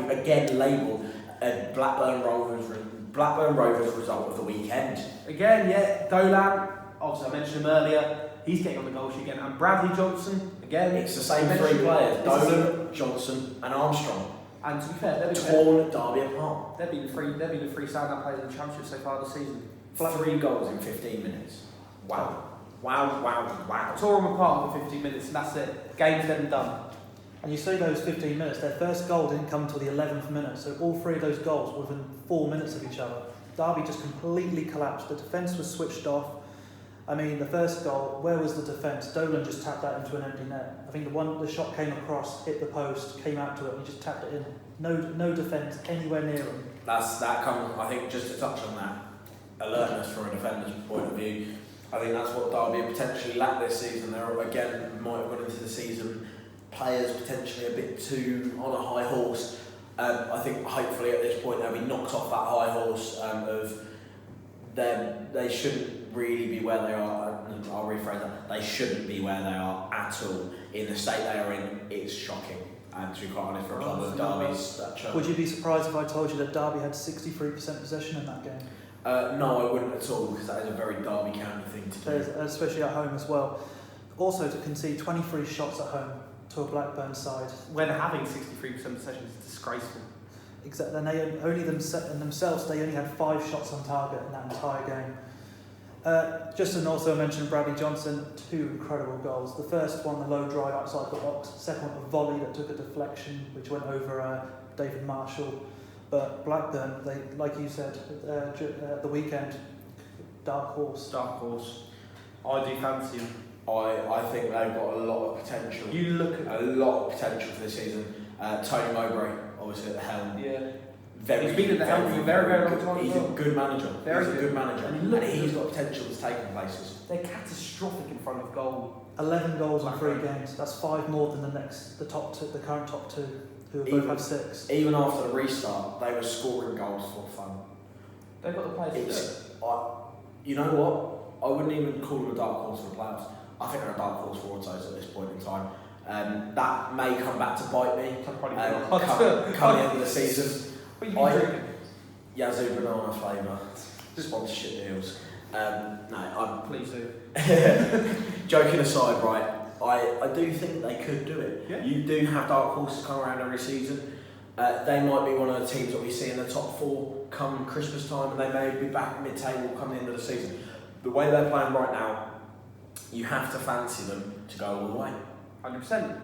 would again label a Blackburn Rovers result of the weekend. Again, yeah, Dolan, obviously I mentioned him earlier, he's getting on the goal sheet again, and Bradley Johnson, again. It's the same three players, Dolan, Johnson and Armstrong. And to be fair, torn Derby apart. They've been the three standout players in the Championship so far this season. 3 goals in 15 minutes. Wow. Tore them apart for 15 minutes and that's it. Game's then done. And you say those 15 minutes, their first goal didn't come until the 11th minute, so all 3 of those goals were within 4 minutes of each other. Derby just completely collapsed. The defence was switched off. I mean, the first goal, where was the defence? Dolan just tapped that into an empty net. I think the shot came across, hit the post, came out to it, and he just tapped it in. No defence anywhere near him. That comes, I think, just to touch on that, alertness from a defender's point of view. I think that's what Derby potentially lacked this season. They're again might have gone into the season players potentially a bit too on a high horse. I think hopefully at this point they'll be knocked off that high horse of them. They shouldn't really be where they are. I'll rephrase that. They shouldn't be where they are at all. In the state they are in, it's shocking. And to be quite honest, for a club of Derby's stature. Would you be surprised if I told you that Derby had 63% possession in that game? No, I wouldn't at all, because that is a very Derby County thing to do. Especially at home as well. Also, to concede 23 shots at home to a Blackburn side. When having 63% possession is disgraceful. Exactly, and they only themselves, they only had 5 shots on target in that entire game. Just to also mention Bradley Johnson, 2 incredible goals. The first one, the low drive outside the box. The second one, a volley that took a deflection, which went over David Marshall. But Blackburn, they, like you said, the weekend, dark horse. I do fancy him. I think they've got a lot of potential. You look at a lot of potential for this season. Tony Mowbray, obviously at the helm. Yeah. He's been at the helm for a very, very long time. He's a good manager. He's a good manager. And he's got potential to take him places. They're catastrophic in front of goal. 11 goals in 3 games. That's 5 more than the top 2, the current top 2, who both have 6. Even after the restart, they were scoring goals for fun. They've got the players to do it. You know what? I wouldn't even call them a dark horse for the playoffs. I think they're a dark horse for autos at this point in time. That may come back to bite me come the end of the season. What are you drinking? Yazoo banana flavour. Sponsorship deals. Please do. Joking aside, right, I do think they could do it. Yeah. You do have dark horses come around every season. They might be one of the teams that we see in the top 4 come Christmas time, and they may be back mid-table come the end of the season. The way they're playing right now, you have to fancy them to go all the way. 100%.